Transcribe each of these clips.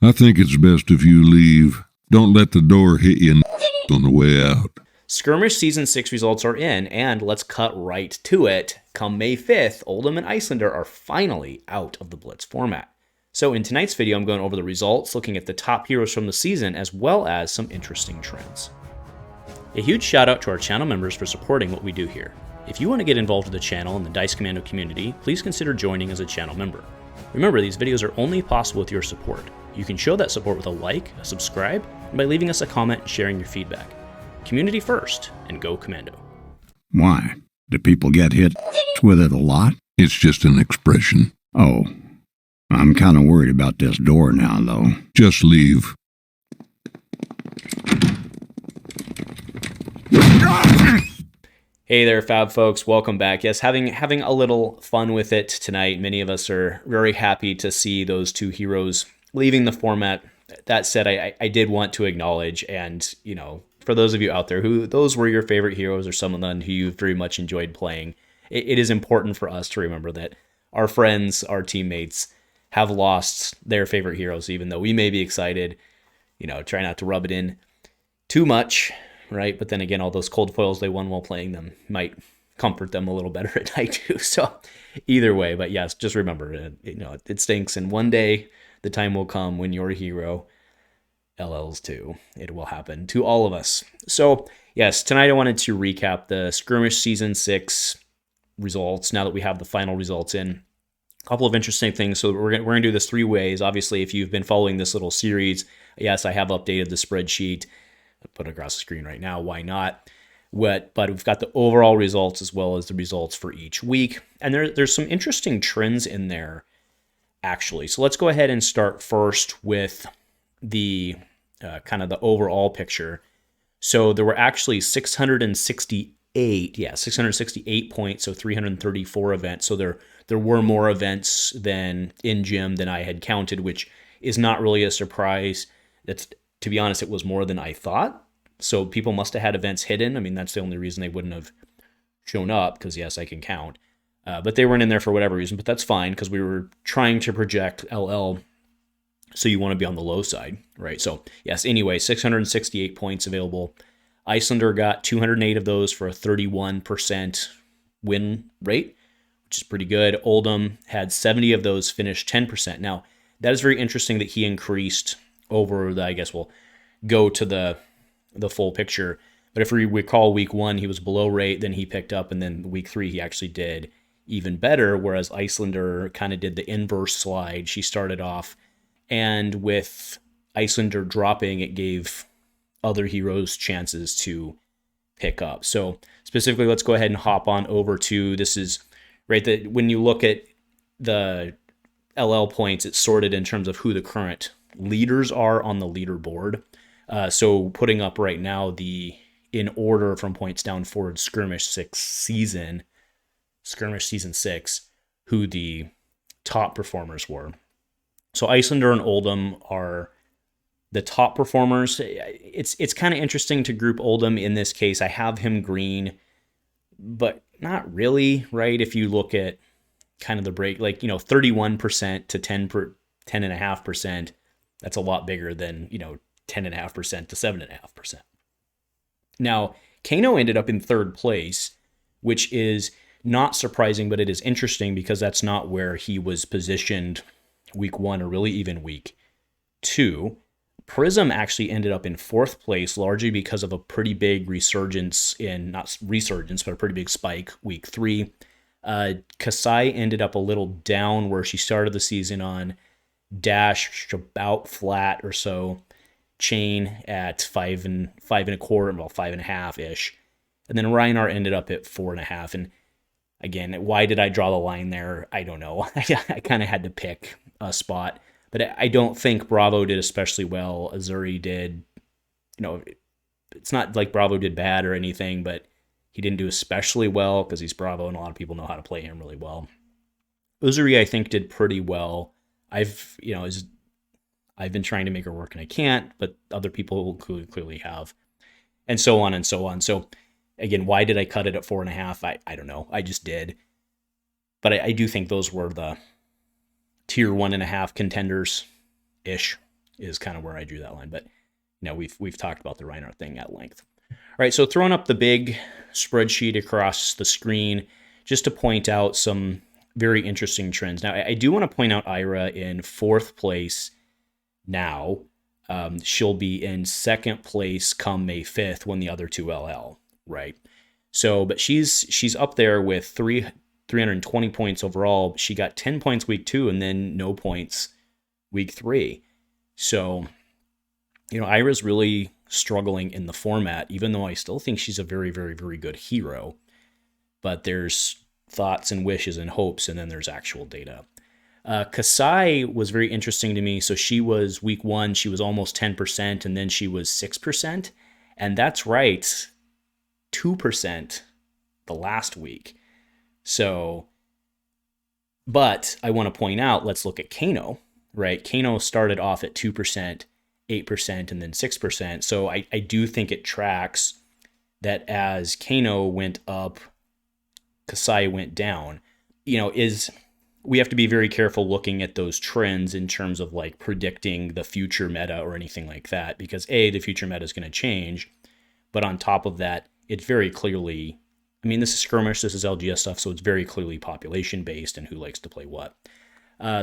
I think it's best if you leave. Don't let the door hit you on the way out. Skirmish Season 6 results are in, and let's cut right to it. Come May 5th, Oldhim and Iyslander are finally out of the Blitz format. So in tonight's video, I'm going over the results, looking at the top heroes from the season, as well as some interesting trends. A huge shout out to our channel members for supporting what we do here. If you want to get involved with the channel and the Dice Commando community, please consider joining as a channel member. Remember, these videos are only possible with your support. You can show that support with a like, a subscribe, and by leaving us a comment and sharing your feedback. Community first, and go Commando. Why? Do people get hit with it a lot? It's just an expression. Oh, I'm kind of worried about this door now, though. Just leave. Hey there, Fab folks. Welcome back. Yes, having a little fun with it tonight. Many of us are very happy to see those two heroes leaving the format. That said, I did want to acknowledge, and, you know, for those of you out there who those were your favorite heroes or someone who you very much enjoyed playing, it is important for us to remember that our friends, our teammates have lost their favorite heroes, even though we may be excited. You know, try not to rub it in too much, right? But then again, all those cold foils they won while playing them might comfort them a little better at night too. So either way, but yes, just remember, you know, it stinks. And one day the time will come when your hero LLs too. It will happen to all of us. So yes, tonight I wanted to recap the Skirmish Season 6 results now that we have the final results in. A couple of interesting things. So we're gonna do this three ways. Obviously, if you've been following this little series, yes, I have updated the spreadsheet. I'll put it across the screen right now. Why not? But we've got the overall results as well as the results for each week. And there's some interesting trends in there, actually. So let's go ahead and start first with the kind of the overall picture. So there were actually 668 points, so 334 events. So there were more events than in gym than I had counted, which is not really a surprise. That's, to be honest, it was more than I thought. So people must have had events hidden. I mean, that's the only reason they wouldn't have shown up, because yes, I can count. But they weren't in there for whatever reason, but that's fine, because we were trying to project LL, so you want to be on the low side, right? So yes, anyway, 668 points available. Iyslander got 208 of those for a 31% win rate, which is pretty good. Oldhim had 70 of those, finished 10%. Now, that is very interesting that he increased over the, I guess we'll go to the full picture. But if we recall, week 1, he was below rate, then he picked up, and then week 3, he actually did even better, whereas Iyslander kind of did the inverse slide. She started off, and with Iyslander dropping, it gave other heroes chances to pick up. So specifically, let's go ahead and hop on over to, this is, right, that when you look at the LL points, it's sorted in terms of who the current leaders are on the leaderboard. So putting up right now in order from points down forward, Skirmish Season 6, who the top performers were. So Iyslander and Oldhim are the top performers. It's kind of interesting to group Oldhim in this case. I have him green, but not really, right? If you look at kind of the break, like, you know, 31% to 10.5%, that's a lot bigger than, you know, 10.5% to 7.5%. Now, Kano ended up in third place, which is not surprising, but it is interesting because that's not where he was positioned week 1 or really even week 2. Prism actually ended up in fourth place, largely because of a pretty big resurgence not resurgence, but a pretty big spike week 3. Kassai ended up a little down where she started the season on, Dash about flat or so, Chane at 5 and a quarter, well, 5.5 ish, and then Rhinar ended up at 4.5. And again, why did I draw the line there? I don't know. I kind of had to pick a spot, but I don't think Bravo did especially well. Azuri did, you know, it's not like Bravo did bad or anything, but he didn't do especially well because he's Bravo and a lot of people know how to play him really well. Azuri, I think, did pretty well. I've been trying to make her work and I can't, but other people clearly have, and so on and so on. So again, why did I cut it at 4.5? I don't know. I just did. But I do think those were the tier 1.5 contenders-ish. is kind of where I drew that line. But we've talked about the Rhinar thing at length. All right, so throwing up the big spreadsheet across the screen just to point out some very interesting trends. Now, I do want to point out Ira in 4th place now. She'll be in 2nd place come May 5th when the other two LL, right? So, but she's up there with 320 points overall. She got 10 points week 2 and then no points week 3. So, Ira's really struggling in the format, even though I still think she's a very, very, very good hero. But there's thoughts and wishes and hopes, and then there's actual data. Kassai was very interesting to me. So she was week 1, she was almost 10%, and then she was 6%. And that's right, 2% the last week. So, but I want to point out, let's look at Kano, right? Kano started off at 2%, 8%, and then 6%. So I do think it tracks that as Kano went up, Kassai went down. We have to be very careful looking at those trends in terms of like predicting the future meta or anything like that, because the future meta is going to change. But on top of that, it's very clearly, this is Skirmish, this is LGS stuff, so it's very clearly population based and who likes to play what.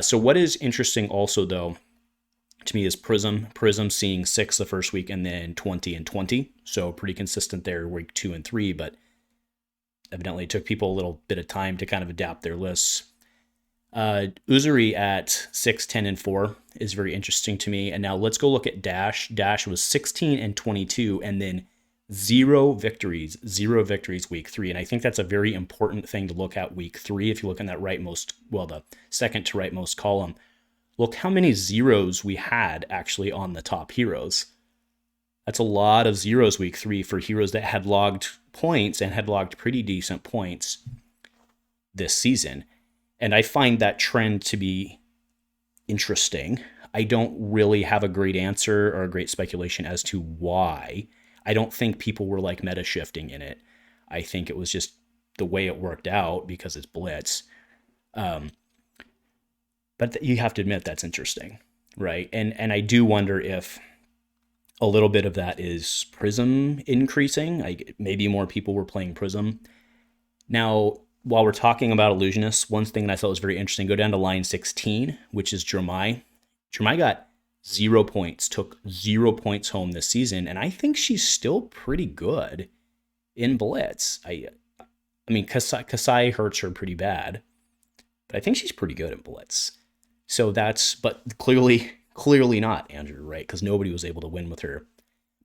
So what is interesting also though, to me, is Prism. Prism seeing 6 the first week and then 20 and 20. So pretty consistent there week 2 and 3, but evidently it took people a little bit of time to kind of adapt their lists. Uzuri at 6, 10, and 4 is very interesting to me. And now let's go look at Dash. Dash was 16 and 22, and then 0 victories week 3. And I think that's a very important thing to look at week 3. If you look in that the second to rightmost column, look how many zeros we had actually on the top heroes. That's a lot of zeros week 3 for heroes that had logged points and had logged pretty decent points this season. And I find that trend to be interesting. I don't really have a great answer or a great speculation as to why. I don't think people were like meta shifting in it. I think it was just the way it worked out because it's Blitz. But you have to admit that's interesting, right? And I do wonder if a little bit of that is Prism increasing. Maybe more people were playing Prism. Now, while we're talking about Illusionists, one thing that I thought was very interesting, go down to line 16, which is Jermai. Jermai got 0 points, took 0 points home this season, and I think she's still pretty good in Blitz. Kassai hurts her pretty bad, but I think she's pretty good in Blitz. So but clearly not, Andrew, right? Because nobody was able to win with her.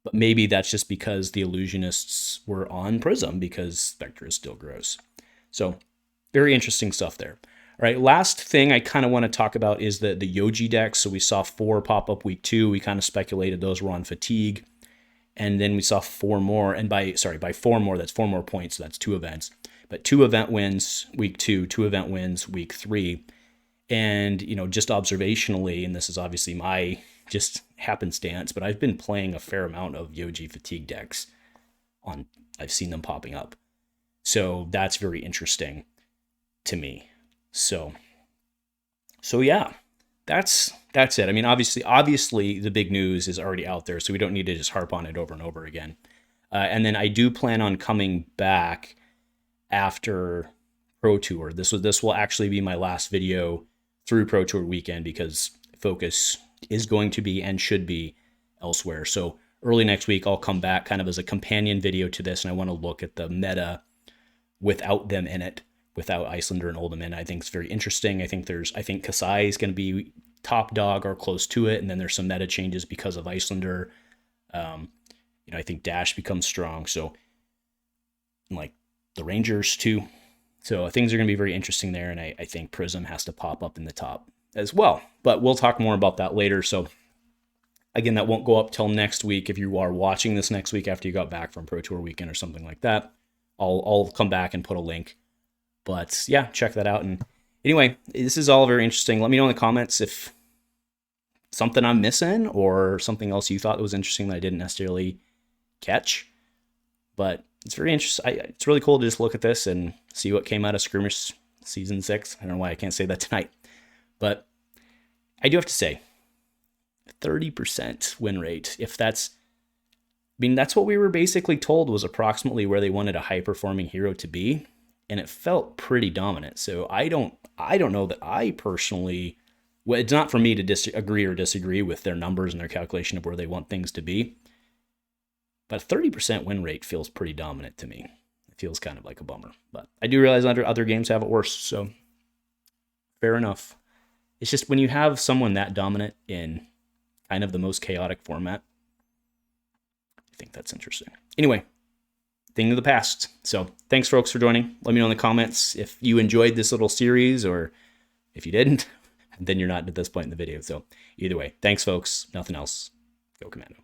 But maybe that's just because the Illusionists were on Prism, because Spectre is still gross. So very interesting stuff there. All right, last thing I kind of want to talk about is the Yoji decks. So we saw 4 pop up week 2. We kind of speculated those were on fatigue. And then we saw 4 more. And by 4 more, that's 4 more points. So that's 2 events. But 2 event wins week 2, 2 event wins week 3. And, just observationally, and this is obviously my just happenstance, but I've been playing a fair amount of Yoji fatigue decks. I've seen them popping up. So that's very interesting to me. So yeah, that's it. Obviously the big news is already out there, so we don't need to just harp on it over and over again. And then I do plan on coming back after Pro Tour. This will actually be my last video through Pro Tour weekend, because focus is going to be and should be elsewhere. So early next week, I'll come back kind of as a companion video to this, and I want to look at the meta without them in it, without Iyslander and Oldhim in. I think it's very interesting. I think Kassai is going to be top dog or close to it, and then there's some meta changes because of Iyslander. I think Dash becomes strong. So, like the Rangers too. So things are going to be very interesting there, and I think Prism has to pop up in the top as well. But we'll talk more about that later. So again, that won't go up till next week. If you are watching this next week after you got back from Pro Tour weekend or something like that, I'll come back and put a link. But yeah, check that out. And anyway, this is all very interesting. Let me know in the comments if something I'm missing or something else you thought was interesting that I didn't necessarily catch. But it's very interesting. It's really cool to just look at this and see what came out of Skirmish Season 6. I don't know why I can't say that tonight. But I do have to say, 30% win rate. If that's, I mean, that's what we were basically told was approximately where they wanted a high-performing hero to be, and it felt pretty dominant. So I don't know that I personally, well, it's not for me to agree or disagree with their numbers and their calculation of where they want things to be, but 30% win rate feels pretty dominant to me. It feels kind of like a bummer, but I do realize other games have it worse, so fair enough. It's just when you have someone that dominant in kind of the most chaotic format, I think that's interesting. Anyway, thing of the past. So thanks, folks, for joining. Let me know in the comments if you enjoyed this little series, or if you didn't, then you're not at this point in the video. So either way, thanks, folks. Nothing else. Go Commando.